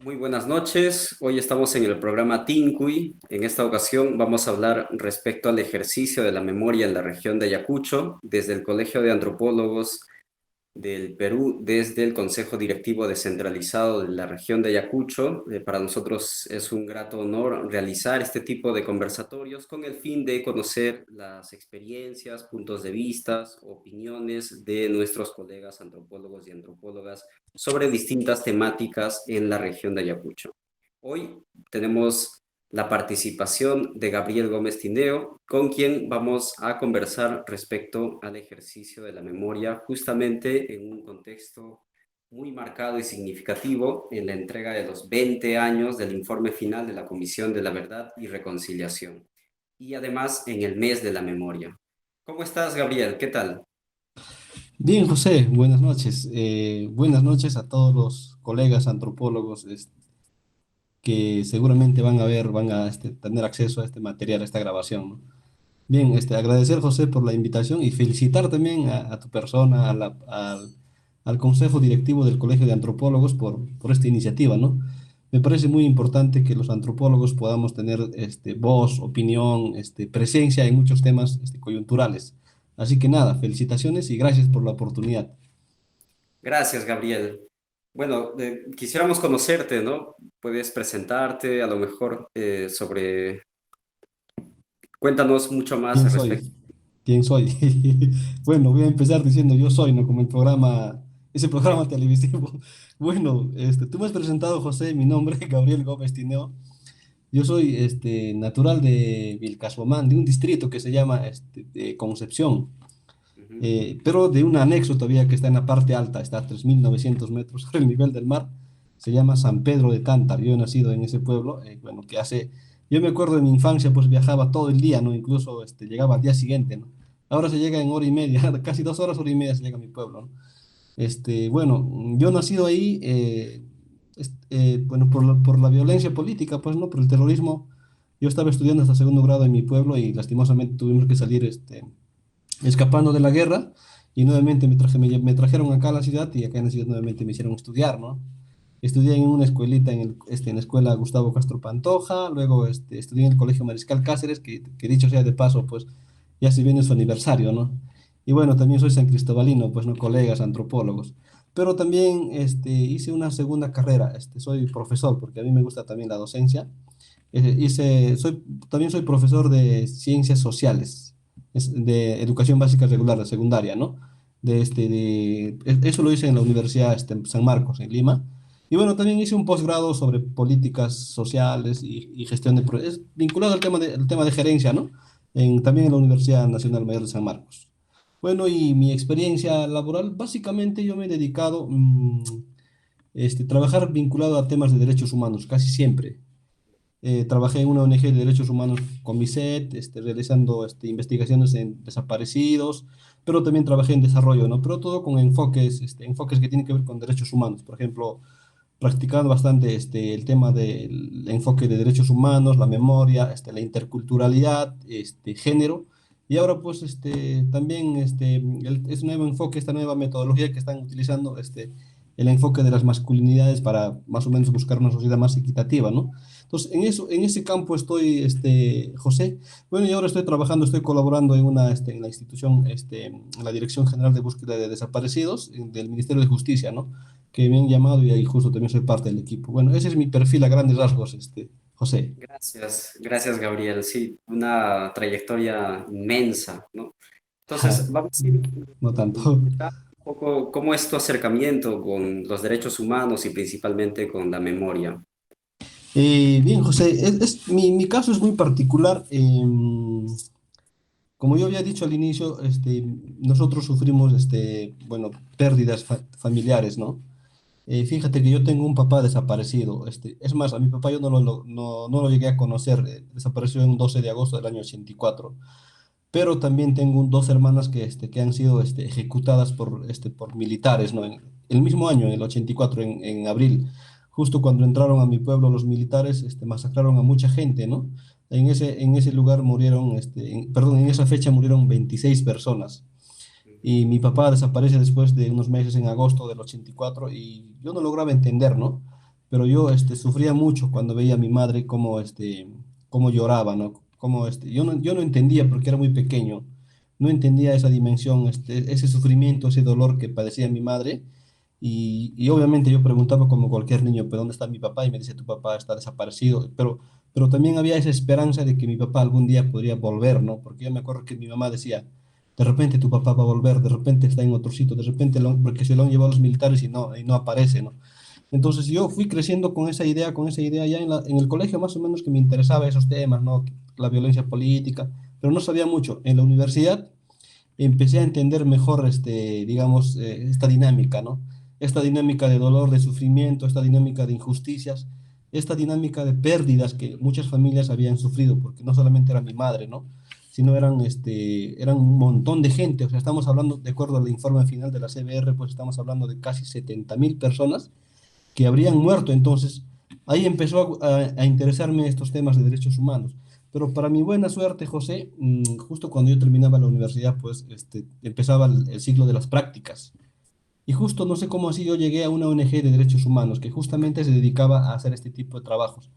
Muy buenas noches. Hoy estamos en el programa Tincuy. En esta ocasión vamos a hablar respecto al ejercicio de la memoria en la región de Ayacucho, desde el Colegio de Antropólogos del Perú, desde el Consejo Directivo Descentralizado de la región de Ayacucho. Para nosotros es un grato honor realizar este tipo de conversatorios con el fin de conocer las experiencias, puntos de vista, opiniones de nuestros colegas antropólogos y antropólogas sobre distintas temáticas en la región de Ayacucho. Hoy tenemos la participación de Gabriel Gómez Tineo, con quien vamos a conversar respecto al ejercicio de la memoria, justamente en un contexto muy marcado y significativo en la entrega de los 20 años del informe final de la Comisión de la Verdad y Reconciliación, y además en el mes de la memoria. ¿Cómo estás, Gabriel? ¿Qué tal? Bien, José, buenas noches. Buenas noches a todos los colegas antropólogos que seguramente van a ver, van a tener acceso a este material, a esta grabación, ¿no? Bien, agradecer, José, por la invitación y felicitar también a tu persona, al Consejo Directivo del Colegio de Antropólogos por esta iniciativa, ¿no? Me parece muy importante que los antropólogos podamos tener voz, opinión, presencia en muchos temas coyunturales. Así que nada, felicitaciones y gracias por la oportunidad. Gracias, Gabriel. Bueno, quisiéramos conocerte, ¿no? Puedes presentarte, a lo mejor sobre. Cuéntanos mucho más ¿Quién al soy? respecto. ¿Quién soy? Bueno, voy a empezar diciendo yo soy, ¿no? Como el programa, ese programa televisivo. Bueno, tú me has presentado, José, mi nombre, Gabriel Gómez Tineo. Yo soy natural de Vilcasomán, de un distrito que se llama de Concepción, Ujú. pero de un anexo todavía que está en la parte alta, está a 3.900 metros sobre el nivel del mar. Se llama San Pedro de Tántar. Yo he nacido en ese pueblo, bueno, yo me acuerdo de mi infancia, pues viajaba todo el día, ¿no? Incluso llegaba al día siguiente, ¿no? Ahora se llega en hora y media, casi 2 horas, hora y media se llega a mi pueblo, ¿no? Bueno, yo nacido ahí, bueno, por la violencia política, pues, ¿no? Por el terrorismo. Yo estaba estudiando hasta segundo grado en mi pueblo y lastimosamente tuvimos que salir, escapando de la guerra y nuevamente me trajeron acá a la ciudad y acá en la ciudad nuevamente me hicieron estudiar, ¿no? Estudié en una escuelita en la escuela Gustavo Castro Pantoja, luego estudié en el Colegio Mariscal Cáceres, que dicho sea de paso, pues ya se viene su aniversario, ¿no? Y bueno, también soy san cristobalino, pues no, colegas, antropólogos. Pero también hice una segunda carrera, soy profesor, porque a mí me gusta también la docencia. También soy profesor de ciencias sociales, de educación básica regular, de secundaria, ¿no? Eso lo hice en la Universidad San Marcos, en Lima. Y bueno, también hice un posgrado sobre políticas sociales y gestión es vinculado al tema de gerencia, ¿no? También en la Universidad Nacional Mayor de San Marcos. Bueno, y mi experiencia laboral, básicamente yo me he dedicado trabajar vinculado a temas de derechos humanos, casi siempre. Trabajé en una ONG de derechos humanos con MISET, realizando investigaciones en desaparecidos, pero también trabajé en desarrollo, ¿no? Pero todo con enfoques que tienen que ver con derechos humanos. Por ejemplo, practicando bastante el tema del enfoque de derechos humanos, la memoria, la interculturalidad, género. Y ahora, pues, también ese nuevo enfoque, esta nueva metodología que están utilizando, el enfoque de las masculinidades para más o menos buscar una sociedad más equitativa, ¿no? Entonces, en ese campo estoy, José. Bueno, y ahora estoy trabajando, estoy colaborando en la institución, en la Dirección General de Búsqueda de Desaparecidos del Ministerio de Justicia, ¿no? Que me han llamado y ahí justo también soy parte del equipo. Bueno, ese es mi perfil a grandes rasgos, José. Gracias, gracias, Gabriel. Sí, una trayectoria inmensa, ¿no? Entonces, vamos a ir No tanto. explicando un poco cómo es tu acercamiento con los derechos humanos y principalmente con la memoria. Bien, José, mi caso es muy particular. Como yo había dicho al inicio, nosotros sufrimos, bueno, pérdidas familiares, ¿no? Fíjate que yo tengo un papá desaparecido. Es más, a mi papá yo no lo llegué a conocer. Desapareció en un 12 de agosto del año 84. Pero también tengo dos hermanas que han sido ejecutadas por militares, ¿no? En el mismo año, en el 84, en abril, justo cuando entraron a mi pueblo los militares, masacraron a mucha gente, ¿no? En ese lugar murieron, perdón, en esa fecha murieron 26 personas. Y mi papá desaparece después de unos meses en agosto del 84 y yo no lograba entender, ¿no? pero yo sufría mucho cuando veía a mi madre cómo lloraba, ¿no? Yo no entendía porque era muy pequeño, no entendía esa dimensión, ese sufrimiento, ese dolor que padecía mi madre. Y obviamente yo preguntaba como cualquier niño, ¿pero dónde está mi papá? Y me dice, tu papá está desaparecido. Pero también había esa esperanza de que mi papá algún día podría volver, ¿no? Porque yo me acuerdo que mi mamá decía, de repente tu papá va a volver, de repente está en otro sitio, de repente, porque se lo han llevado los militares y no aparece, ¿no? Entonces yo fui creciendo con esa idea ya en el colegio más o menos que me interesaba esos temas, ¿no? La violencia política, pero no sabía mucho. En la universidad empecé a entender mejor, digamos, esta dinámica, ¿no? Esta dinámica de dolor, de sufrimiento, esta dinámica de injusticias, esta dinámica de pérdidas que muchas familias habían sufrido, porque no solamente era mi madre, ¿no? Sino eran un montón de gente, o sea, estamos hablando, de acuerdo al informe final de la CBR, pues estamos hablando de casi 70.000 personas que habrían muerto. Entonces, ahí empezó a interesarme estos temas de derechos humanos. Pero para mi buena suerte, José, justo cuando yo terminaba la universidad, pues empezaba el ciclo de las prácticas. Y justo no sé cómo así yo llegué a una ONG de derechos humanos que justamente se dedicaba a hacer este tipo de trabajos.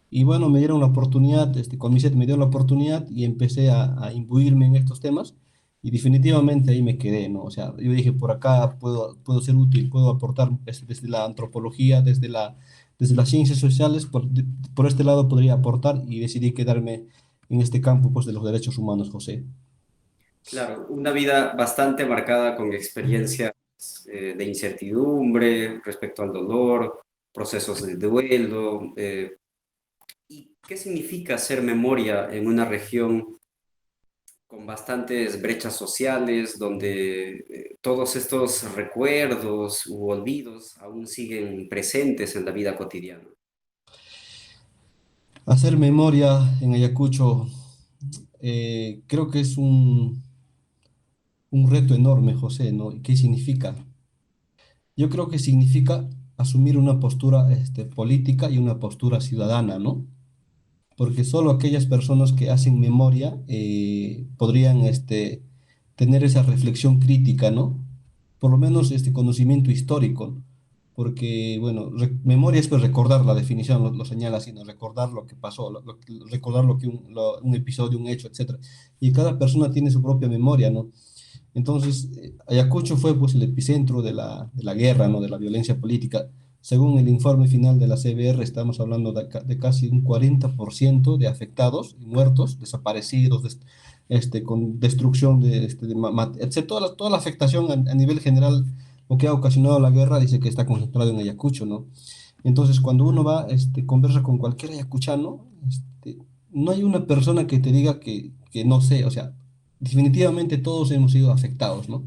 Y bueno, me dieron la oportunidad, Comiset me dio la oportunidad y empecé a imbuirme en estos temas y definitivamente ahí me quedé, ¿no? O sea, yo dije, por acá puedo ser útil, puedo aportar desde la antropología, desde las ciencias sociales, por este lado podría aportar y decidí quedarme en este campo, pues, de los derechos humanos, José. Claro, una vida bastante marcada con experiencias de incertidumbre respecto al dolor, procesos de duelo. ¿Y qué significa hacer memoria en una región con bastantes brechas sociales, donde todos estos recuerdos u olvidos aún siguen presentes en la vida cotidiana? Hacer memoria en Ayacucho, creo que es un reto enorme, José, ¿no? ¿Y qué significa? Yo creo que significa asumir una postura política y una postura ciudadana, ¿no? Porque solo aquellas personas que hacen memoria podrían tener esa reflexión crítica, ¿no? Por lo menos este conocimiento histórico, ¿no? Porque, bueno, memoria es pues recordar, la definición lo señala así, ¿no? Recordar lo que pasó, recordar lo que un episodio, un hecho, etcétera. Y cada persona tiene su propia memoria, ¿no? Entonces, Ayacucho fue pues el epicentro de la guerra, ¿no? De la violencia política. Según el informe final de la CBR, estamos hablando de casi un 40% de afectados, muertos, desaparecidos, con destrucción etcétera. Toda la afectación a nivel general, lo que ha ocasionado la guerra, dice que está concentrado en Ayacucho, ¿no? Entonces, cuando uno va, conversa con cualquier ayacuchano, no hay una persona que te diga que no sé, o sea, definitivamente todos hemos sido afectados, ¿no?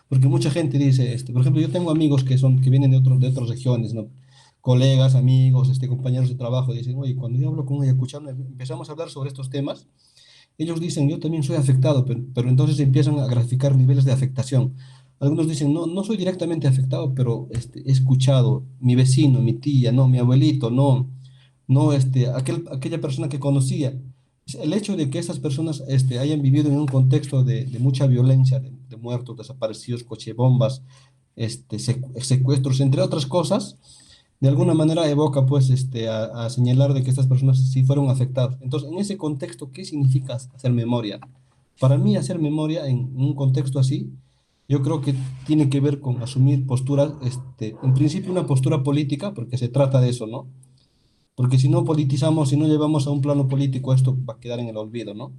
Porque mucha gente dice, por ejemplo, yo tengo amigos que vienen de otras regiones, ¿no? Colegas, amigos, compañeros de trabajo, dicen, oye, cuando yo hablo con un ayacuchano, empezamos a hablar sobre estos temas, ellos dicen, yo también soy afectado, pero entonces empiezan a graficar niveles de afectación. Algunos dicen, no, no soy directamente afectado, pero he escuchado, mi vecino, mi tía, no, mi abuelito, no, no, aquella persona que conocía. El hecho de que esas personas hayan vivido en un contexto de mucha violencia, de muertos, desaparecidos, cochebombas, secuestros, entre otras cosas, de alguna manera evoca pues a señalar de que estas personas sí fueron afectadas. Entonces, en ese contexto, ¿qué significa hacer memoria? Para mí, hacer memoria en un contexto así, yo creo que tiene que ver con asumir posturas, en principio una postura política, porque se trata de eso, ¿no? Porque si no politizamos, si no llevamos a un plano político, esto va a quedar en el olvido, ¿no?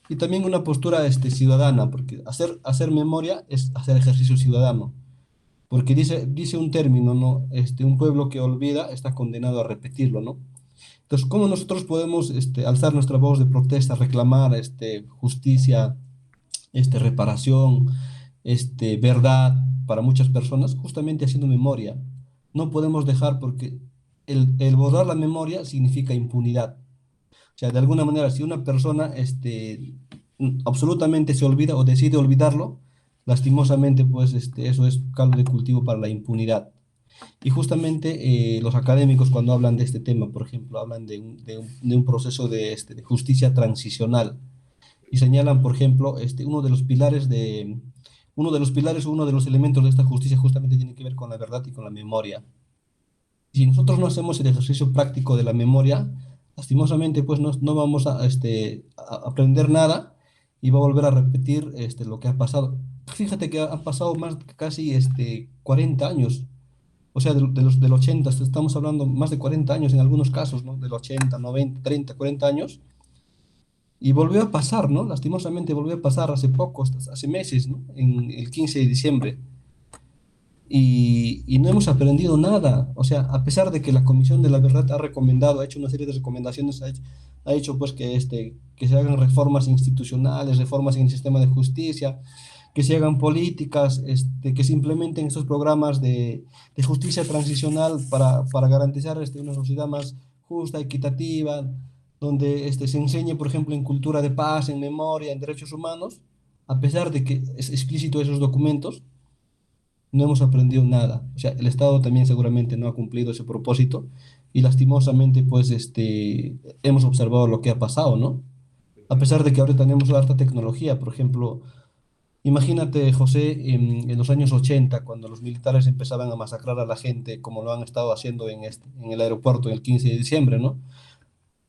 Y también una postura ciudadana, porque hacer memoria es hacer ejercicio ciudadano. Porque dice un término, ¿no? Un pueblo que olvida está condenado a repetirlo, ¿no? Entonces, ¿cómo nosotros podemos alzar nuestra voz de protesta, reclamar justicia, reparación, verdad para muchas personas? Justamente haciendo memoria. No podemos dejar porque el borrar la memoria significa impunidad. O sea, de alguna manera, si una persona absolutamente se olvida o decide olvidarlo, lastimosamente, pues eso es caldo de cultivo para la impunidad. Y justamente los académicos cuando hablan de este tema, por ejemplo, hablan de un proceso de justicia transicional y señalan, por ejemplo, uno de los pilares o uno de los elementos de esta justicia justamente tiene que ver con la verdad y con la memoria. Si nosotros no hacemos el ejercicio práctico de la memoria, lastimosamente, pues no vamos a aprender nada y va a volver a repetir lo que ha pasado. Fíjate que han pasado más casi 40 años, o sea, del 80, estamos hablando más de 40 años en algunos casos, ¿no? Del 80, 90, 30, 40 años, y volvió a pasar, ¿no? Lastimosamente volvió a pasar hace poco, hace meses, ¿no? En el 15 de diciembre. Y no hemos aprendido nada. O sea, a pesar de que la Comisión de la Verdad ha recomendado, ha hecho una serie de recomendaciones, ha hecho pues que se hagan reformas institucionales, reformas en el sistema de justicia, que se hagan políticas, que se implementen estos programas de justicia transicional para garantizar una sociedad más justa, equitativa, donde se enseñe, por ejemplo, en cultura de paz, en memoria, en derechos humanos, a pesar de que es explícito esos documentos, no hemos aprendido nada. O sea, el Estado también seguramente no ha cumplido ese propósito y lastimosamente, pues, hemos observado lo que ha pasado, ¿no? A pesar de que ahora tenemos harta tecnología, por ejemplo, imagínate, José, en los años 80, cuando los militares empezaban a masacrar a la gente, como lo han estado haciendo en el aeropuerto en el 15 de diciembre, ¿no?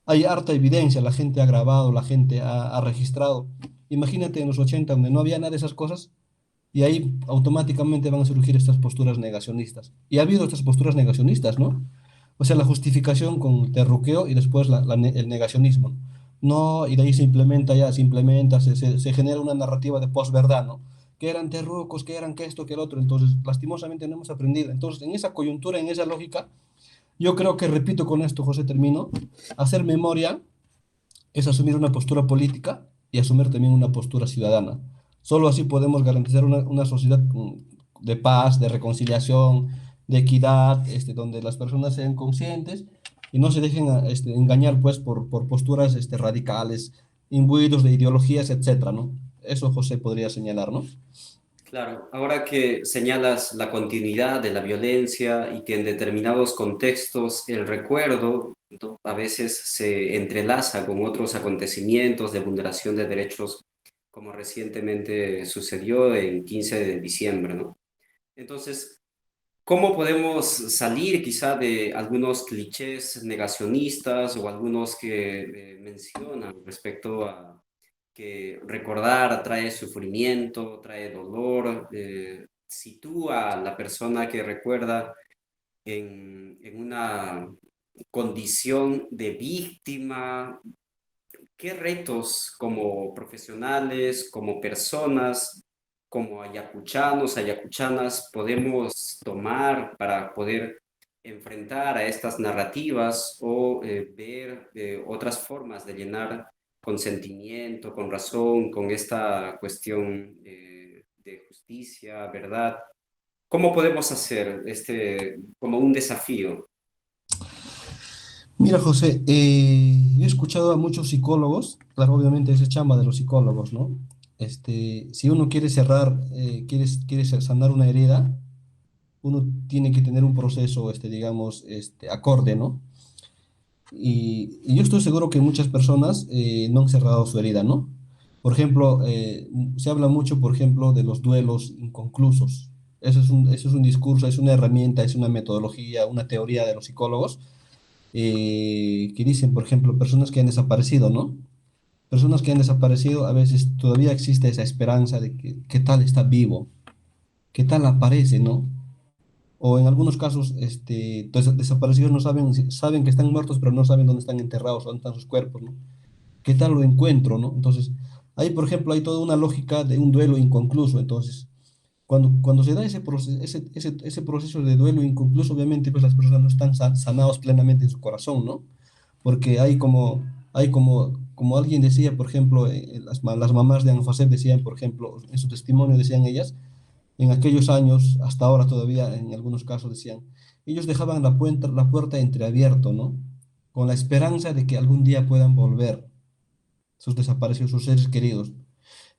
Hay harta evidencia, la gente ha grabado, la gente ha registrado. Imagínate en los 80, donde no había nada de esas cosas, y ahí automáticamente van a surgir estas posturas negacionistas. Y ha habido estas posturas negacionistas, ¿no? O sea, la justificación con terruqueo y después el negacionismo. No, y de ahí se implementa, se genera una narrativa de posverdad, ¿no? Que eran terrucos, que eran que esto, que el otro. Entonces, lastimosamente no hemos aprendido. Entonces, en esa coyuntura, en esa lógica, yo creo que, repito con esto, José, termino, hacer memoria es asumir una postura política y asumir también una postura ciudadana. Solo así podemos garantizar una sociedad de paz, de reconciliación, de equidad, donde las personas sean conscientes y no se dejen engañar pues, por posturas radicales, imbuidos de ideologías, etcétera, ¿no? Eso José podría señalar, ¿no? Claro, ahora que señalas la continuidad de la violencia y que en determinados contextos el recuerdo, ¿no?, a veces se entrelaza con otros acontecimientos de vulneración de derechos, como recientemente sucedió el 15 de diciembre, ¿no? Entonces, ¿cómo podemos salir quizá de algunos clichés negacionistas o algunos que mencionan respecto a que recordar trae sufrimiento, trae dolor, sitúa a la persona que recuerda en una condición de víctima? ¿Qué retos como profesionales, como personas, como ayacuchanos, ayacuchanas podemos tomar para poder enfrentar a estas narrativas o ver otras formas de llenar con sentimiento, con razón, con esta cuestión de justicia, verdad? ¿Cómo podemos hacer como un desafío? Mira, José, yo he escuchado a muchos psicólogos, claro, obviamente ese chamba de los psicólogos, ¿no? Si uno quiere cerrar, quiere sanar una herida, uno tiene que tener un proceso, digamos, acorde, ¿no? Y yo estoy seguro que muchas personas no han cerrado su herida, ¿no? Por ejemplo, se habla mucho, por ejemplo, de los duelos inconclusos. Eso es un discurso, es una herramienta, es una metodología, una teoría de los psicólogos que dicen, por ejemplo, personas que han desaparecido, ¿no? Personas que han desaparecido, a veces todavía existe esa esperanza de que qué tal está vivo, qué tal aparece, ¿no? O en algunos casos, desaparecidos no saben, saben que están muertos, pero no saben dónde están enterrados, dónde están sus cuerpos, ¿no? ¿Qué tal lo encuentro, no? Entonces, ahí, por ejemplo, hay toda una lógica de un duelo inconcluso. Entonces, cuando se da ese proceso de duelo inconcluso, obviamente, pues las personas no están sanados plenamente en su corazón, ¿no? Porque como alguien decía, por ejemplo, las mamás de Anfasep decían, por ejemplo, en su testimonio decían ellas, en aquellos años, hasta ahora todavía en algunos casos decían, ellos dejaban la puerta entreabierto, ¿no? Con la esperanza de que algún día puedan volver sus desaparecidos, sus seres queridos.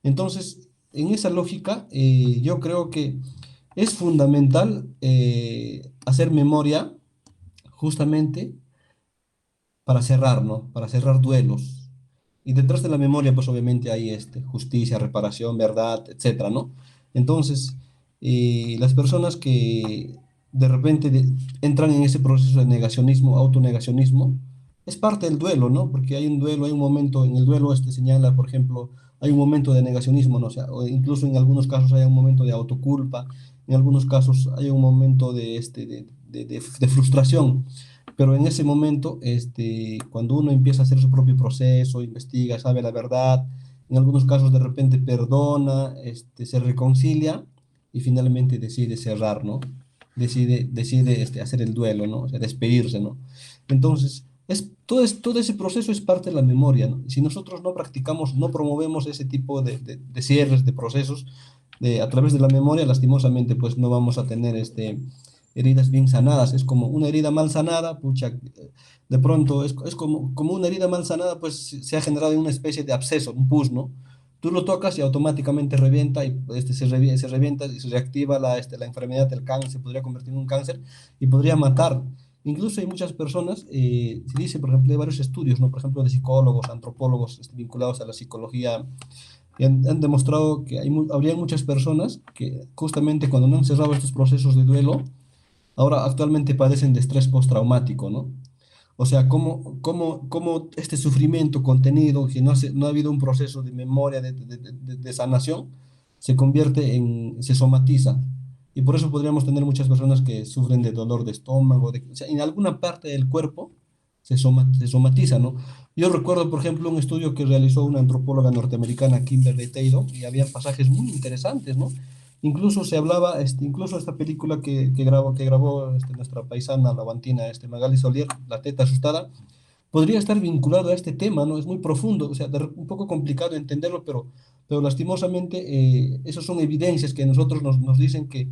Entonces, en esa lógica, yo creo que es fundamental hacer memoria justamente para cerrar, ¿no? Para cerrar duelos. Y detrás de la memoria, pues obviamente hay justicia, reparación, verdad, etcétera, ¿no? Entonces, las personas de repente entran en ese proceso de negacionismo, autonegacionismo, es parte del duelo, ¿no? Porque hay un duelo, hay un momento, en el duelo señala, por ejemplo, hay un momento de negacionismo, ¿no? O sea, o incluso en algunos casos hay un momento de autoculpa, en algunos casos hay un momento de frustración, pero en ese momento, cuando uno empieza a hacer su propio proceso, investiga, sabe la verdad, en algunos casos de repente perdona, se reconcilia y finalmente decide cerrar, ¿no? Decide hacer el duelo, ¿no? O sea, despedirse, ¿no? Entonces, todo ese proceso es parte de la memoria, ¿no? Si nosotros no practicamos, no promovemos ese tipo de cierres, de procesos, a través de la memoria, lastimosamente, pues no vamos a tener heridas bien sanadas. Es como una herida mal sanada, pucha, de pronto es como una herida mal sanada, pues se ha generado una especie de absceso, un pus, ¿no? Tú lo tocas y automáticamente revienta y se revienta y se reactiva la enfermedad del cáncer, se podría convertir en un cáncer y podría matar. Incluso hay muchas personas, se dice, por ejemplo, hay varios estudios, ¿no? Por ejemplo, de psicólogos, antropólogos vinculados a la psicología, y han demostrado que habría muchas personas que justamente cuando no han cerrado estos procesos de duelo, ahora actualmente padecen de estrés postraumático, ¿no? O sea, cómo este sufrimiento contenido, que no ha habido un proceso de memoria, de sanación, se somatiza. Y por eso podríamos tener muchas personas que sufren de dolor de estómago, o sea, en alguna parte del cuerpo se somatiza, ¿no? Yo recuerdo, por ejemplo, un estudio que realizó una antropóloga norteamericana, Kimberly Taylor, y había pasajes muy interesantes, ¿no? Incluso se hablaba, incluso esta película que grabó nuestra paisana, la guantina, Magali Solier, La teta asustada, podría estar vinculado a este tema, ¿no? Es muy profundo, o sea, un poco complicado entenderlo, pero lastimosamente esas son evidencias que nosotros nos dicen que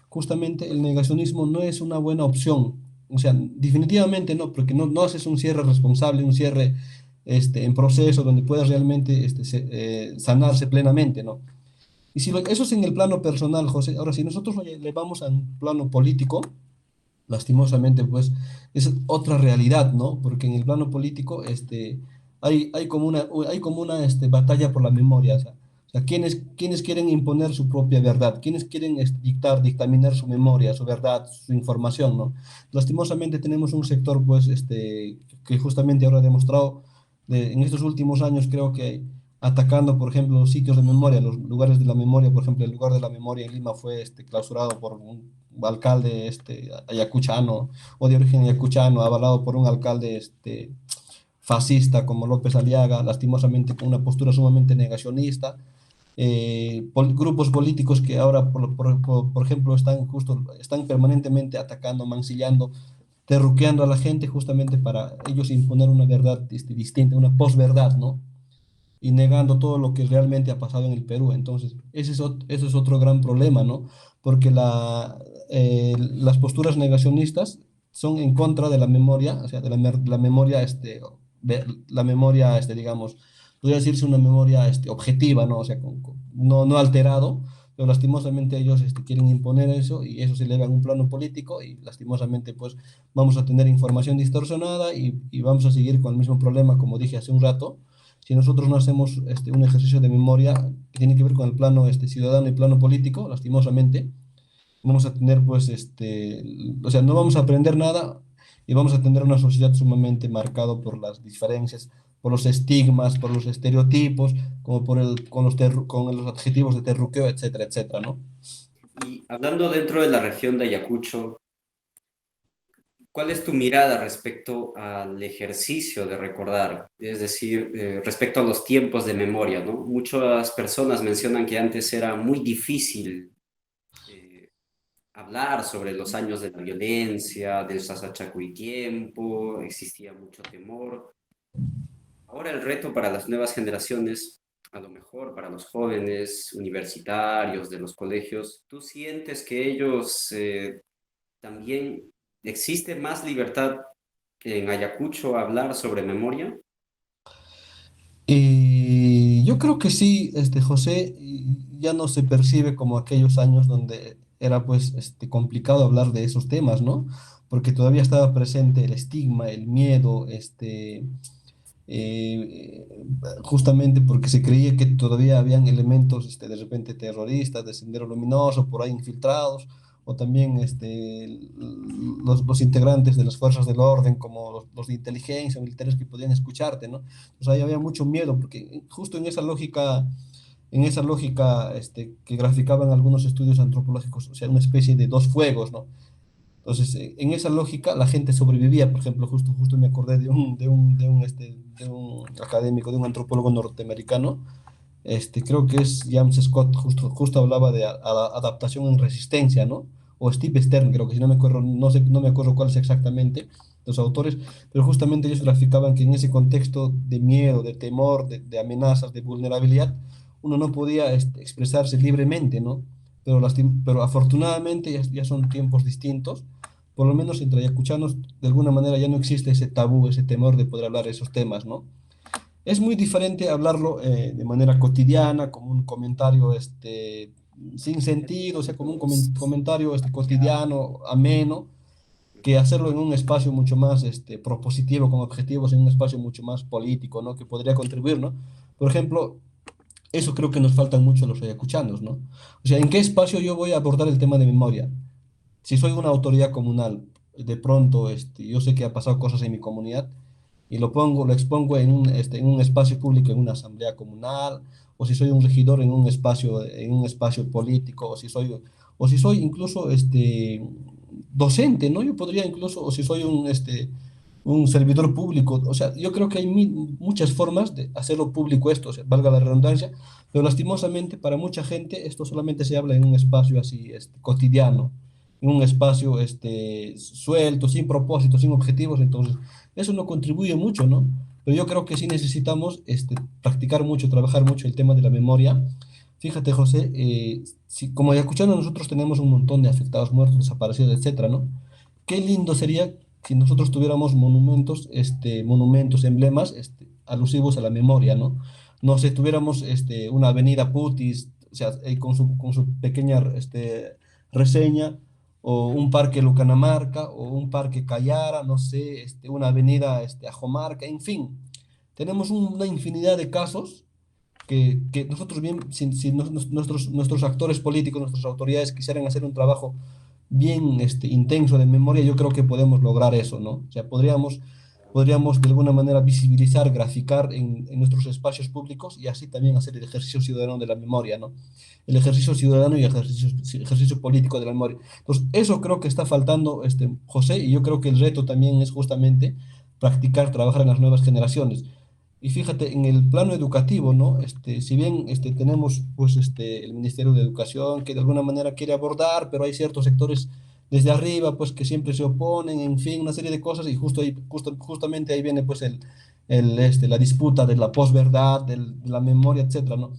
justamente el negacionismo no es una buena opción. O sea, definitivamente no, porque no haces un cierre responsable, un cierre en proceso donde puedas realmente sanarse plenamente, ¿no? Y si eso es en el plano personal, José, ahora si nosotros lo llevamos a un plano político, lastimosamente, pues es otra realidad, ¿no? Porque en el plano político hay como una batalla por la memoria, o sea, quienes quieren imponer su propia verdad, quienes quieren dictaminar su memoria, su verdad, su información, ¿no? Lastimosamente tenemos un sector, pues, que justamente ahora ha demostrado, en estos últimos años, creo que atacando, por ejemplo, los sitios de memoria, los lugares de la memoria, por ejemplo, el lugar de la memoria en Lima fue clausurado por un alcalde ayacuchano o de origen ayacuchano, avalado por un alcalde fascista como López Aliaga, lastimosamente con una postura sumamente negacionista. Grupos políticos que ahora, por ejemplo, están permanentemente atacando, mancillando, terruqueando a la gente justamente para ellos imponer una verdad distinta, una posverdad, ¿no? Y negando todo lo que realmente ha pasado en el Perú. Entonces, ese es otro gran problema, ¿no? Porque las posturas negacionistas son en contra de la memoria, o sea, de la memoria, la memoria, digamos, podría decirse una memoria objetiva, ¿no? O sea, no alterado, pero lastimosamente ellos quieren imponer eso y eso se eleva a un plano político y lastimosamente pues vamos a tener información distorsionada y vamos a seguir con el mismo problema, como dije hace un rato, si nosotros no hacemos un ejercicio de memoria que tiene que ver con el plano ciudadano y plano político, lastimosamente, vamos a tener, pues, o sea, no vamos a aprender nada y vamos a tener una sociedad sumamente marcada por las diferencias, por los estigmas, por los estereotipos, como con los adjetivos de terruqueo, etcétera, etcétera, ¿no? Y hablando dentro de la región de Ayacucho, ¿cuál es tu mirada respecto al ejercicio de recordar? Es decir, respecto a los tiempos de memoria, ¿no? Muchas personas mencionan que antes era muy difícil eh, hablar sobre los años de la violencia, del tiempo, existía mucho temor. Ahora el reto para las nuevas generaciones, a lo mejor para los jóvenes universitarios de los colegios, ¿tú sientes que ellos también existe más libertad que en Ayacucho hablar sobre memoria? Y yo creo que sí, José, y ya no se percibe como aquellos años donde era pues complicado hablar de esos temas, ¿no? Porque todavía estaba presente el estigma, el miedo, eh, justamente porque se creía que todavía habían elementos de repente terroristas, de Sendero Luminoso, por ahí infiltrados, o también los integrantes de las fuerzas del orden, como los de inteligencia, militares que podían escucharte, ¿no? O sea, ahí había mucho miedo, porque justo en esa lógica que graficaban algunos estudios antropológicos, o sea, una especie de dos fuegos, ¿no? Entonces, en esa lógica, la gente sobrevivía. Por ejemplo, justo me acordé de un académico, de un antropólogo norteamericano, creo que es James Scott, justo hablaba de adaptación en resistencia, ¿no? O Steve Stern, creo que si no me acuerdo, no sé, no me acuerdo cuál es exactamente los autores, pero justamente ellos graficaban que en ese contexto de miedo, de temor, de amenazas, de vulnerabilidad, uno no podía expresarse libremente, ¿no? Pero afortunadamente ya son tiempos distintos, por lo menos entre ayacuchanos, de alguna manera ya no existe ese tabú, ese temor de poder hablar de esos temas, ¿no? Es muy diferente hablarlo de manera cotidiana, como un comentario sin sentido, o sea, como un comentario cotidiano, ameno, que hacerlo en un espacio mucho más propositivo, con objetivos, en un espacio mucho más político, ¿no? Que podría contribuir, ¿no? Por ejemplo, eso creo que nos faltan mucho los ayacuchanos, ¿no? O sea, ¿en qué espacio yo voy a abordar el tema de memoria? Si soy una autoridad comunal, de pronto yo sé que ha pasado cosas en mi comunidad y lo expongo en un espacio público, en una asamblea comunal, o si soy un regidor en un espacio político, o si soy incluso docente, ¿no? Yo podría incluso, o si soy un servidor público, o sea, yo creo que hay muchas formas de hacerlo público esto, o sea, valga la redundancia, pero lastimosamente para mucha gente esto solamente se habla en un espacio así, cotidiano, en un espacio suelto, sin propósito, sin objetivos, entonces eso no contribuye mucho, ¿no? Pero yo creo que sí necesitamos practicar mucho, trabajar mucho el tema de la memoria. Fíjate, José, si, como escuchando nosotros tenemos un montón de afectados, muertos, desaparecidos, etcétera, ¿no? Qué lindo sería si nosotros tuviéramos monumentos, monumentos, emblemas, alusivos a la memoria, ¿no? No sé, tuviéramos una avenida Putis, o sea, con su pequeña reseña, o un parque Lucanamarca, o un parque Cayara, no sé, una avenida Ajomarca, en fin, tenemos una infinidad de casos que nosotros bien, si nuestros actores políticos, nuestras autoridades quisieran hacer un trabajo bien intenso de memoria, yo creo que podemos lograr eso, ¿no? O sea, podríamos de alguna manera visibilizar, graficar en nuestros espacios públicos y así también hacer el ejercicio ciudadano de la memoria, ¿no? El ejercicio ciudadano y ejercicio político de la memoria. Entonces, eso creo que está faltando, José, y yo creo que el reto también es justamente practicar, trabajar en las nuevas generaciones. Y fíjate, en el plano educativo, ¿no? Si bien tenemos pues, el Ministerio de Educación que de alguna manera quiere abordar, pero hay ciertos sectores desde arriba pues que siempre se oponen, en fin, una serie de cosas, y justamente ahí viene pues la disputa de la posverdad, de la memoria, etcétera, ¿no?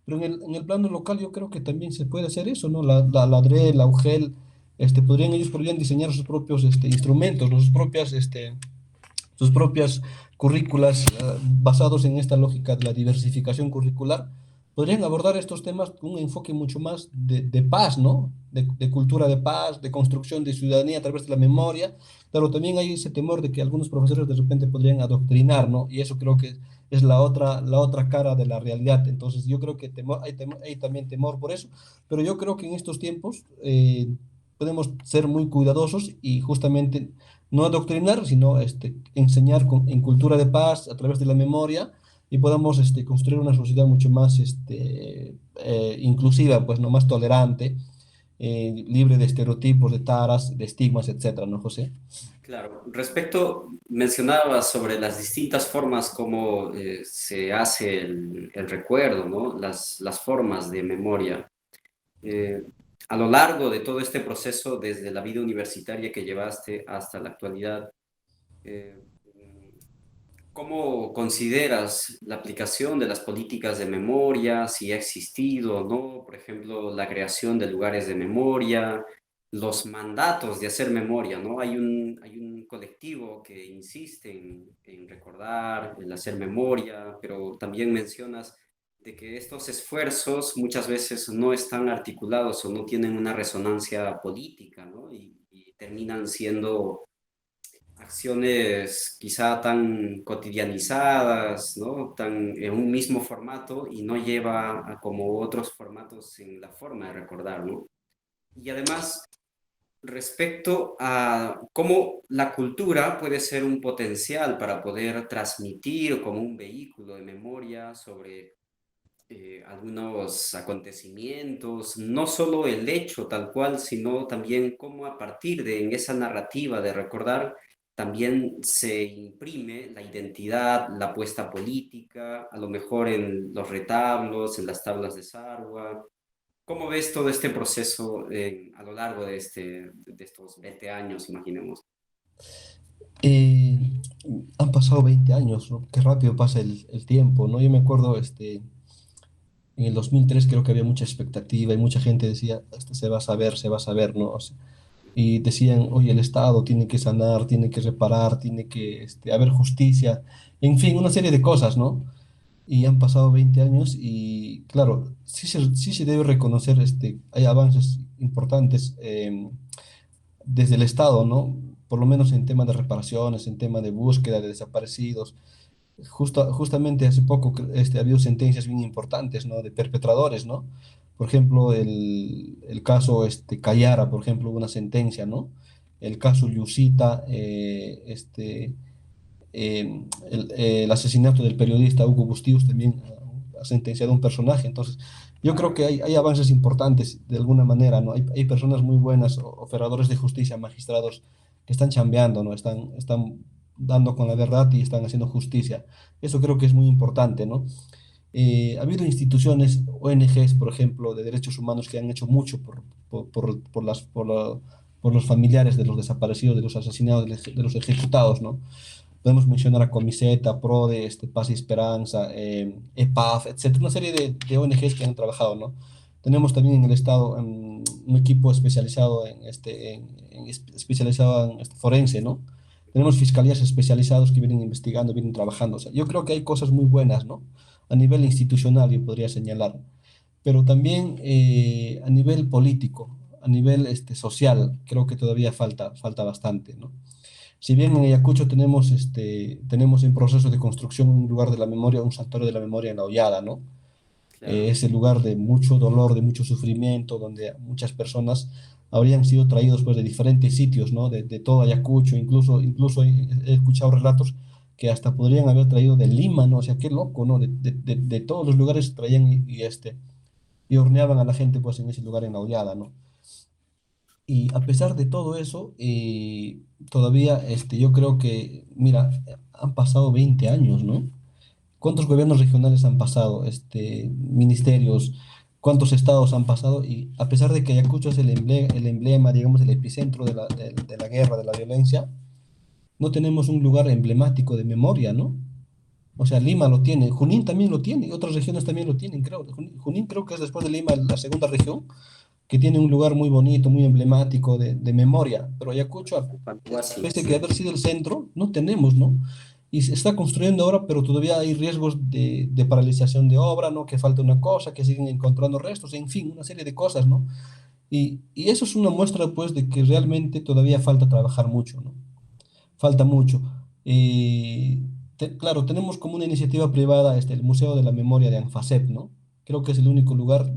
Pero en el plano local yo creo que también se puede hacer eso, ¿no? La DRE, la UGEL, ellos podrían diseñar sus propios instrumentos, ¿no? Sus propias currículas basados en esta lógica de la diversificación curricular, podrían abordar estos temas con un enfoque mucho más de paz, ¿no? De cultura de paz, de construcción de ciudadanía a través de la memoria. Pero también hay ese temor de que algunos profesores de repente podrían adoctrinar, ¿no? Y eso creo que es la otra cara de la realidad. Entonces yo creo que hay también temor por eso, pero yo creo que en estos tiempos podemos ser muy cuidadosos y justamente no adoctrinar, sino enseñar en cultura de paz a través de la memoria y podamos construir una sociedad mucho más inclusiva, pues no más tolerante, libre de estereotipos, de taras, de estigmas, etcétera, ¿no, José? Claro, respecto, mencionabas sobre las distintas formas como se hace el recuerdo, ¿no? Las formas de memoria. Eh, a lo largo de todo este proceso, desde la vida universitaria que llevaste hasta la actualidad, eh, ¿cómo consideras la aplicación de las políticas de memoria, si ha existido o no? Por ejemplo, la creación de lugares de memoria, los mandatos de hacer memoria, ¿no? Hay un colectivo que insiste en recordar, en hacer memoria, pero también mencionas de que estos esfuerzos muchas veces no están articulados o no tienen una resonancia política, ¿no? Y terminan siendo acciones quizá tan cotidianizadas, ¿no? Tan en un mismo formato y no lleva a como otros formatos en la forma de recordar, ¿no? Y además, respecto a cómo la cultura puede ser un potencial para poder transmitir como un vehículo de memoria sobre algunos acontecimientos, no solo el hecho tal cual, sino también cómo a partir de en esa narrativa de recordar también se imprime la identidad, la apuesta política, a lo mejor en los retablos, en las tablas de Sarwa. ¿Cómo ves todo este proceso a lo largo de estos 20 años, imaginemos? Eh, Han pasado 20 años, ¿no? Qué rápido pasa el tiempo, ¿no? Yo me acuerdo, en el 2003 creo que había mucha expectativa y mucha gente decía, esto se va a saber, ¿no? O sea, y decían, oye, el Estado tiene que sanar, tiene que reparar, tiene que haber justicia, en fin, una serie de cosas, ¿no? Y han pasado 20 años y, claro, sí se debe reconocer, hay avances importantes desde el Estado, ¿no? Por lo menos en tema de reparaciones, en tema de búsqueda de desaparecidos. Justamente hace poco ha habido sentencias bien importantes, ¿no? De perpetradores, ¿no? Por ejemplo, el caso Cayara, por ejemplo, hubo una sentencia, ¿no? El caso Liusita, el asesinato del periodista Hugo Bustius también ha sentenciado a un personaje. Entonces, yo creo que hay avances importantes de alguna manera, ¿no? Hay personas muy buenas, operadores de justicia, magistrados, que están chambeando, ¿no? Están dando con la verdad y están haciendo justicia. Eso creo que es muy importante, ¿no? Ha habido instituciones, ONGs, por ejemplo, de derechos humanos que han hecho mucho por los familiares de los desaparecidos, de los asesinados, de los ejecutados, ¿no? Podemos mencionar a Comiseta, PRODE, Paz y Esperanza, EPAF, etcétera, una serie de ONGs que han trabajado, ¿no? Tenemos también en el Estado un equipo especializado especializado en forense, ¿no? Tenemos fiscalías especializadas que vienen investigando, vienen trabajando. O sea, yo creo que hay cosas muy buenas, ¿no? A nivel institucional, yo podría señalar, pero también a nivel político, a nivel social, creo que todavía falta bastante, ¿no? Si bien en Ayacucho tenemos en proceso de construcción un lugar de la memoria, un santuario de la memoria en La Hollada, ¿no? Claro. Es el lugar de mucho dolor, de mucho sufrimiento, donde muchas personas habrían sido traídos pues, de diferentes sitios, ¿no? De todo Ayacucho, incluso he escuchado relatos que hasta podrían haber traído de Lima, ¿no? O sea, qué loco, ¿no? De todos los lugares traían y horneaban a la gente pues en ese lugar en La Hollada, ¿no? Y a pesar de todo eso, todavía yo creo que, mira, han pasado 20 años, ¿no? ¿Cuántos gobiernos regionales han pasado? Ministerios, ¿cuántos estados han pasado? Y a pesar de que Ayacucho es el emblema, digamos, el epicentro de la guerra, de la violencia, no tenemos un lugar emblemático de memoria, ¿no? O sea, Lima lo tiene, Junín también lo tiene, y otras regiones también lo tienen, creo. Junín creo que es después de Lima la segunda región que tiene un lugar muy bonito, muy emblemático de memoria, pero Ayacucho, Algo así, pese a que sí. haber sido el centro, no tenemos, ¿no? Y se está construyendo ahora, pero todavía hay riesgos de paralización de obra, ¿no? Que falta una cosa, que siguen encontrando restos, en fin, una serie de cosas, ¿no? Y eso es una muestra, pues, de que realmente todavía falta trabajar mucho, ¿no? Falta mucho. Claro, tenemos como una iniciativa privada el Museo de la Memoria de Anfasep, ¿no? Creo que es el único lugar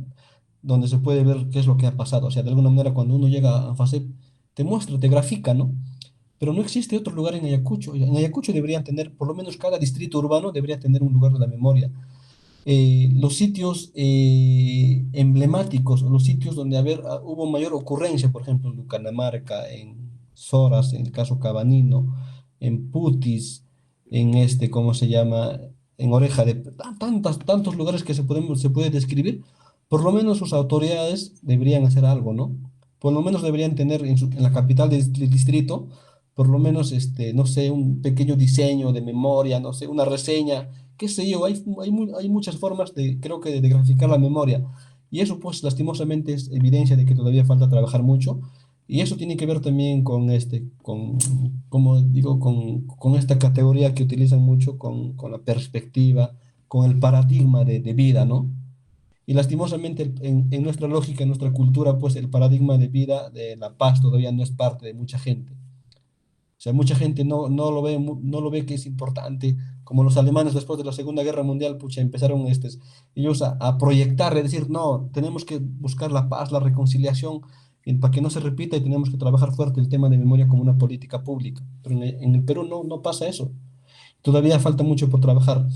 donde se puede ver qué es lo que ha pasado. O sea, de alguna manera cuando uno llega a Anfasep, te muestra, te grafica, ¿no? Pero no existe otro lugar en Ayacucho. En Ayacucho deberían tener, por lo menos cada distrito urbano debería tener un lugar de la memoria. Los sitios emblemáticos, los sitios donde hubo mayor ocurrencia, por ejemplo, en Lucanamarca, en Soras, en el caso Cabanino, en Putis, en ¿cómo se llama? En Oreja de tantos lugares que se puede describir, por lo menos sus autoridades deberían hacer algo, ¿no? Por lo menos deberían tener en la capital del distrito, por lo menos, no sé, un pequeño diseño de memoria, no sé, una reseña, qué sé yo, hay muchas formas creo que de graficar la memoria. Y eso, pues, lastimosamente es evidencia de que todavía falta trabajar mucho. Y eso tiene que ver también como digo, con esta categoría que utilizan mucho, con la perspectiva, con el paradigma de vida, ¿no? Y lastimosamente en nuestra lógica, en nuestra cultura, pues el paradigma de vida de la paz todavía no es parte de mucha gente. O sea, mucha gente no lo ve que es importante, como los alemanes después de la Segunda Guerra Mundial, pucha, empezaron ellos a proyectar, es decir, no, tenemos que buscar la paz, la reconciliación, para que no se repita y tenemos que trabajar fuerte el tema de memoria como una política pública. Pero en el Perú no pasa eso. Todavía falta mucho por trabajar.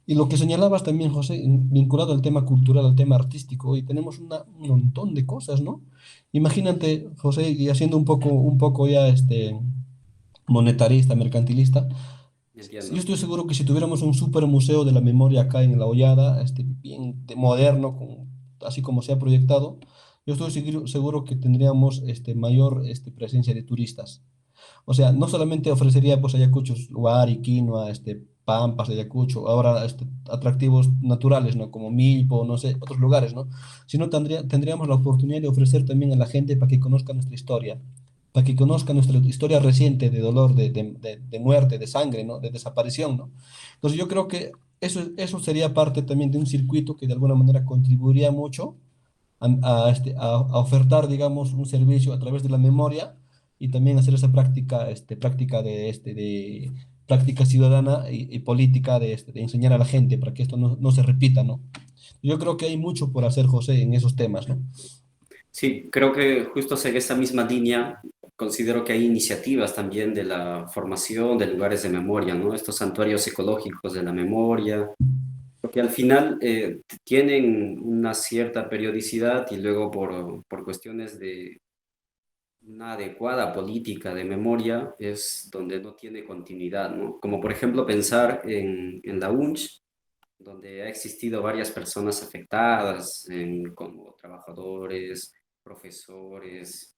Y lo que señalabas también, José, vinculado al tema cultural, al tema artístico, y tenemos un montón de cosas, ¿no? Imagínate, José, y haciendo un poco ya monetarista, mercantilista, yo Entiendo. estoy seguro que si tuviéramos un super museo de la memoria acá en La Hollada, bien moderno, así como se ha proyectado, yo estoy seguro que tendríamos mayor presencia de turistas. O sea, no solamente ofrecería pues Ayacuchos, Huari, Quinoa, Pampas de Ayacucho, ahora atractivos naturales, ¿no? Como Milpo, no sé, otros lugares, ¿no? Sino tendríamos la oportunidad de ofrecer también a la gente para que conozca nuestra historia, para que conozca nuestra historia reciente de dolor, de muerte, de sangre, ¿no? De desaparición, ¿no? Entonces yo creo que eso sería parte también de un circuito que de alguna manera contribuiría mucho a ofertar, digamos, un servicio a través de la memoria y también hacer esa práctica ciudadana y política de enseñar a la gente para que esto no se repita, ¿no? Yo creo que hay mucho por hacer, José, en esos temas, ¿no? Sí, creo que justo en esta misma línea considero que hay iniciativas también de la formación de lugares de memoria, ¿no? Estos santuarios ecológicos de la memoria, porque al final tienen una cierta periodicidad y luego por cuestiones de una adecuada política de memoria es donde no tiene continuidad, ¿no? Como por ejemplo pensar en la UNCH, donde ha existido varias personas afectadas, como trabajadores, profesores,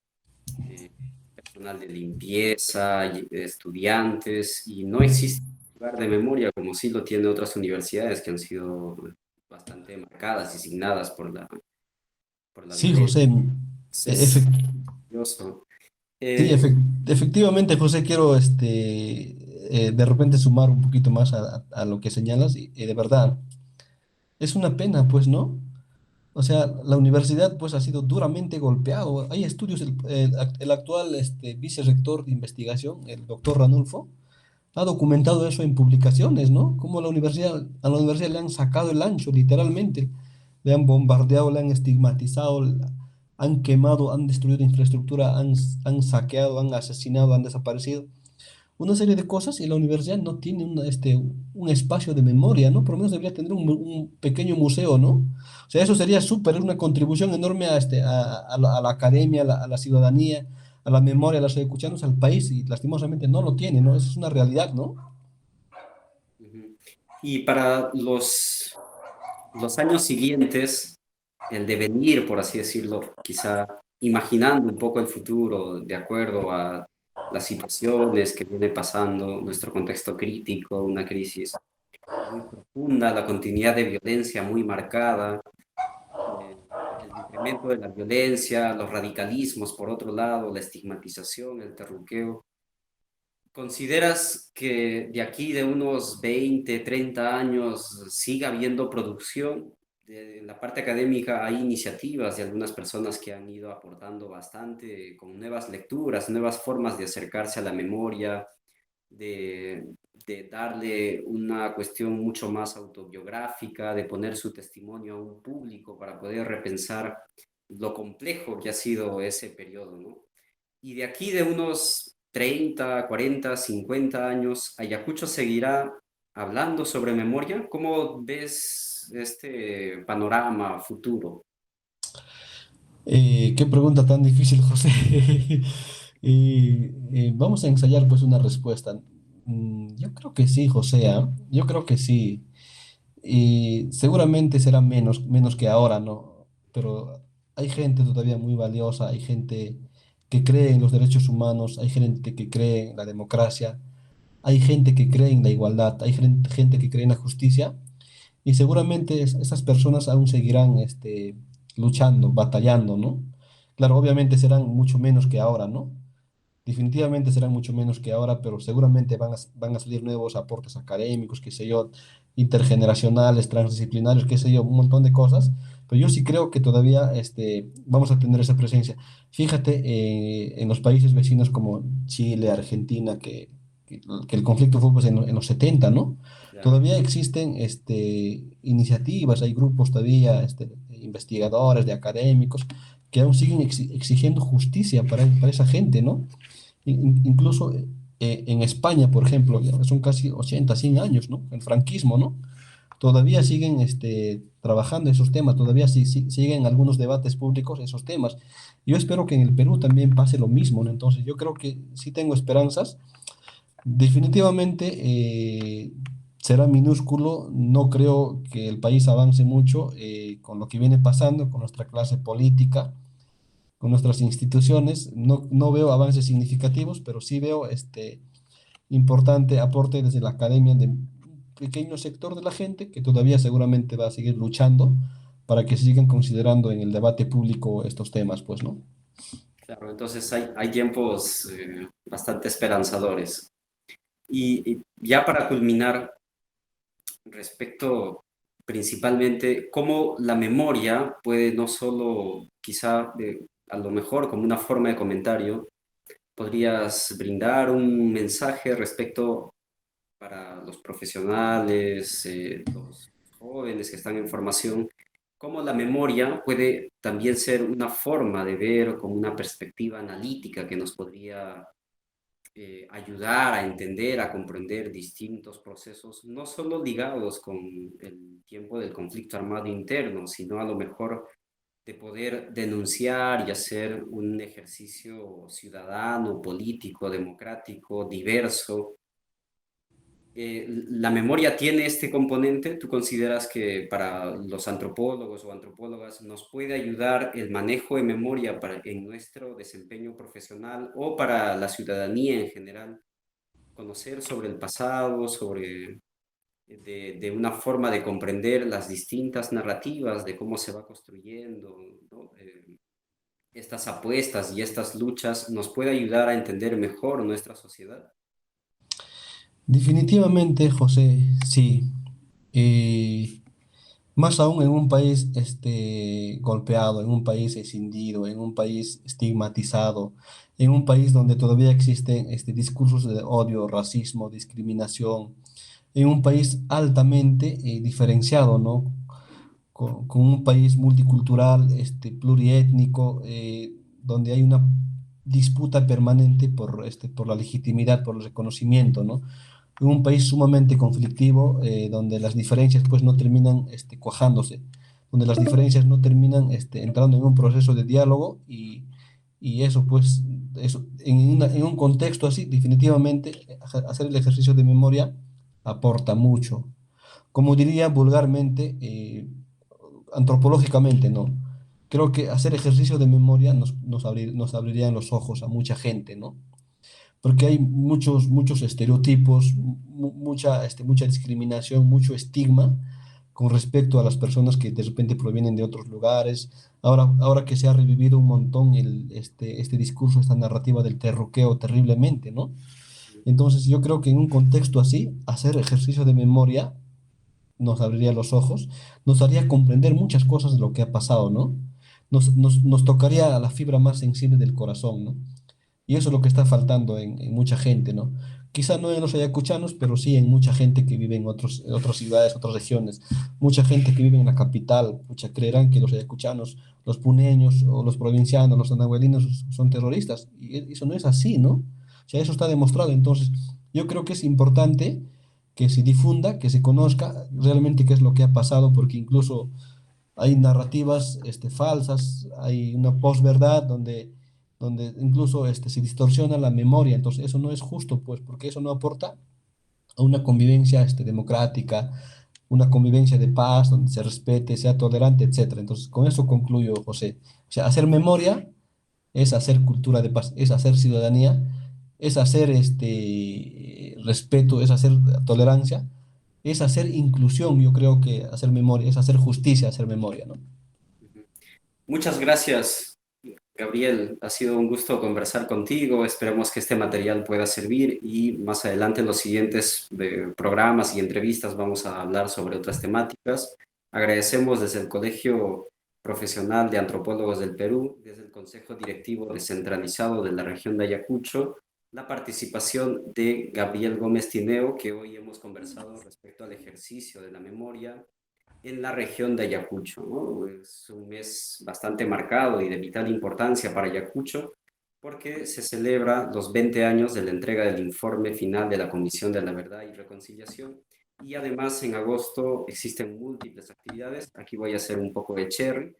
eh, personal de limpieza, y estudiantes, y no existe un lugar de memoria como sí lo tiene otras universidades que han sido bastante marcadas y signadas por la Sí, violencia. José. e- Es efec- curioso. sí, Eh, efectivamente, José, quiero de repente sumar un poquito más a lo que señalas y de verdad, es una pena, pues, ¿no? O sea, la universidad pues ha sido duramente golpeado. Hay estudios, el actual vicerrector de investigación, el doctor Ranulfo, ha documentado eso en publicaciones, ¿no? Cómo a la universidad le han sacado el ancho, literalmente. Le han bombardeado, le han estigmatizado, han quemado, han destruido infraestructura, han saqueado, han asesinado, han desaparecido una serie de cosas y la universidad no tiene un espacio de memoria, ¿no? Por lo menos debería tener un pequeño museo, ¿no? O sea, eso sería súper, una contribución enorme a la academia, a la ciudadanía, a la memoria, a los ayacuchanos, al país, y lastimosamente no lo tiene, ¿no? Eso es una realidad, ¿no? Ujú. Y para los años siguientes, el devenir, por así decirlo, quizá imaginando un poco el futuro de acuerdo a las situaciones que viene pasando, nuestro contexto crítico, una crisis muy profunda, la continuidad de violencia muy marcada, el incremento de la violencia, los radicalismos, por otro lado, la estigmatización, el terruqueo. ¿Consideras que de aquí de unos 20, 30 años siga habiendo producción? En la parte académica hay iniciativas de algunas personas que han ido aportando bastante con nuevas lecturas, nuevas formas de acercarse a la memoria, de darle una cuestión mucho más autobiográfica, de poner su testimonio a un público para poder repensar lo complejo que ha sido ese periodo, ¿no? Y de aquí de unos 30, 40, 50 años, ¿Ayacucho seguirá hablando sobre memoria? ¿Cómo ves este panorama futuro? Qué pregunta tan difícil, José. Vamos a ensayar pues una respuesta. Yo creo que sí, José, ¿ah? Yo creo que sí. Y seguramente será menos que ahora, ¿no? Pero hay gente todavía muy valiosa, hay gente que cree en los derechos humanos, hay gente que cree en la democracia, hay gente que cree en la igualdad, hay gente que cree en la justicia, y seguramente esas personas aún seguirán luchando, batallando, ¿no? Claro, obviamente serán mucho menos que ahora, ¿no? Definitivamente serán mucho menos que ahora, pero seguramente van a salir nuevos aportes académicos, qué sé yo, intergeneracionales, transdisciplinarios, qué sé yo, un montón de cosas. Pero yo sí creo que todavía vamos a tener esa presencia. Fíjate, en los países vecinos como Chile, Argentina, que el conflicto fue pues, en los 70, ¿no? Claro. Todavía existen iniciativas, hay grupos todavía, investigadores, de académicos, que aún siguen exigiendo justicia para esa gente, ¿no? Incluso en España, por ejemplo, ya son casi 80 100 años, ¿no? El franquismo, ¿no? Todavía siguen trabajando esos temas, todavía siguen algunos debates públicos esos temas. Yo espero que en el Perú también pase lo mismo, ¿no? Entonces, yo creo que sí tengo esperanzas. Definitivamente será minúsculo, no creo que el país avance mucho con lo que viene pasando, con nuestra clase política, con nuestras instituciones. No veo avances significativos, pero sí veo importante aporte desde la academia de un pequeño sector de la gente que todavía seguramente va a seguir luchando para que se sigan considerando en el debate público estos temas, pues, ¿no? Claro, entonces hay tiempos bastante esperanzadores. Y ya para culminar, respecto principalmente cómo la memoria puede no solo, quizá a lo mejor como una forma de comentario, podrías brindar un mensaje respecto para los profesionales, los jóvenes que están en formación, cómo la memoria puede también ser una forma de ver, como una perspectiva analítica que nos podría ayudar a entender, a comprender distintos procesos, no solo ligados con el tiempo del conflicto armado interno, sino a lo mejor de poder denunciar y hacer un ejercicio ciudadano, político, democrático, diverso. ¿La memoria tiene este componente? ¿Tú consideras que para los antropólogos o antropólogas nos puede ayudar el manejo de memoria en nuestro desempeño profesional o para la ciudadanía en general? Conocer sobre el pasado, sobre de una forma de comprender las distintas narrativas de cómo se va construyendo, ¿no? Estas apuestas y estas luchas nos puede ayudar a entender mejor nuestra sociedad. Definitivamente, José, sí. Eh, Más aún en un país golpeado, en un país escindido, en un país estigmatizado, en un país donde todavía existen discursos de odio, racismo, discriminación, en un país altamente diferenciado, ¿no? Con un país multicultural, pluriétnico, donde hay una disputa permanente por la legitimidad, por el reconocimiento, ¿no? En un país sumamente conflictivo, donde las diferencias pues no terminan cuajándose, donde las diferencias no terminan entrando en un proceso de diálogo y eso pues, eso, en un contexto así, definitivamente hacer el ejercicio de memoria aporta mucho. Como diría vulgarmente, antropológicamente, ¿no? Creo que hacer ejercicio de memoria nos abriría los ojos a mucha gente, ¿no? Porque hay muchos estereotipos, mucha discriminación, mucho estigma con respecto a las personas que de repente provienen de otros lugares. Ahora que se ha revivido un montón este discurso, esta narrativa del terruqueo terriblemente, ¿no? Entonces yo creo que en un contexto así, hacer ejercicio de memoria nos abriría los ojos, nos haría comprender muchas cosas de lo que ha pasado, ¿no? Nos tocaría la fibra más sensible del corazón, ¿no? Y eso es lo que está faltando en mucha gente, ¿no? Quizá no en los ayacuchanos, pero sí en mucha gente que vive en otras ciudades, otras regiones. Mucha gente que vive en la capital, mucha creerán que los ayacuchanos, los puneños o los provincianos, los anahuelinos son terroristas. Y eso no es así, ¿no? O sea, eso está demostrado. Entonces, yo creo que es importante que se difunda, que se conozca realmente qué es lo que ha pasado, porque incluso hay narrativas falsas, hay una posverdad donde incluso se distorsiona la memoria. Entonces, eso no es justo, pues, porque eso no aporta a una convivencia democrática, una convivencia de paz, donde se respete, sea tolerante, etcétera. Entonces, con eso concluyo, José. O sea, hacer memoria es hacer cultura de paz, es hacer ciudadanía, es hacer respeto, es hacer tolerancia, es hacer inclusión. Yo creo que hacer memoria es hacer justicia, hacer memoria, ¿no? Muchas gracias, Gabriel. Ha sido un gusto conversar contigo. Esperemos que este material pueda servir y más adelante en los siguientes programas y entrevistas vamos a hablar sobre otras temáticas. Agradecemos desde el Colegio Profesional de Antropólogos del Perú, desde el Consejo Directivo Descentralizado de la región de Ayacucho, la participación de Gabriel Gómez Tineo, que hoy hemos conversado respecto al ejercicio de la memoria en la región de Ayacucho, ¿no? Es un mes bastante marcado y de vital importancia para Ayacucho porque se celebra los 20 años de la entrega del informe final de la Comisión de la Verdad y Reconciliación. Y además en agosto existen múltiples actividades. Aquí voy a hacer un poco de cherry.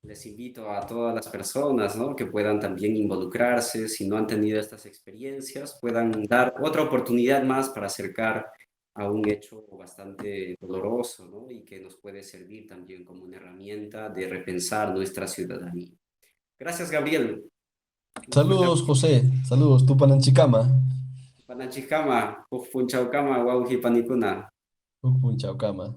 Les invito a todas las personas, ¿no?, que puedan también involucrarse, si no han tenido estas experiencias, puedan dar otra oportunidad más para acercar a un hecho bastante doloroso, ¿no?, y que nos puede servir también como una herramienta de repensar nuestra ciudadanía. Gracias, Gabriel. Un fuerte Saludos, José. Saludos, Tupananchikama. Panachikama, Punchaucama, Wauhi Panicuna. Chaucama.